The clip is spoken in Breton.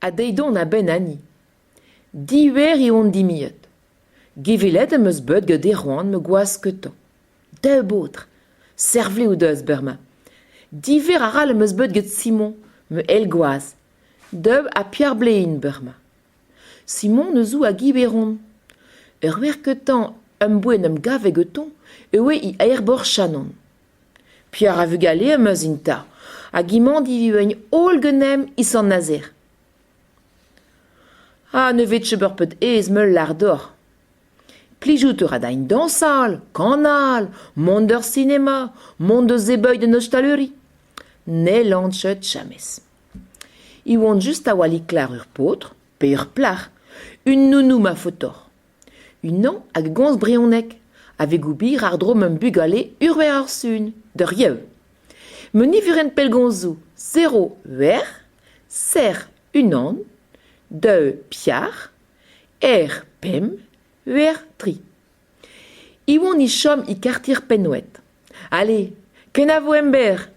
A deidon a ben ani. Diver I on dimiet. Givelet em eus beut gant eroan me gwaz ketan. Deux bautre. Servle ou deus berma. Diver a ral em eus beut gant Simon, me el gwaz. Deub a Pierre Blein berma. Simon ne zou a giveron. Ur wer ketan bouen em gave geton, ewe I airbor chanon. Pierre a vu gale em eus inta, a gimand I viveugn all genem I san nazer. Ah, ne vet chebeur peut ez meul lardor. Plijout ur a dain dansal, kanal, mont d'ur cinéma, mont de zebeuil de nostaluri. Ne lanchet chamez. I oant just a wali klar ur potr, pe ur plar, un nounou ma fotor. Unan hag gons brionek, ave goubir ar drom em bugale urwer ar sun, de riev. Me nivuren pelgonzou, 0 wer, ser unan, de piar, pem, wer tri. I oan I chom I kartir penouet. Allez, ken a vo ember,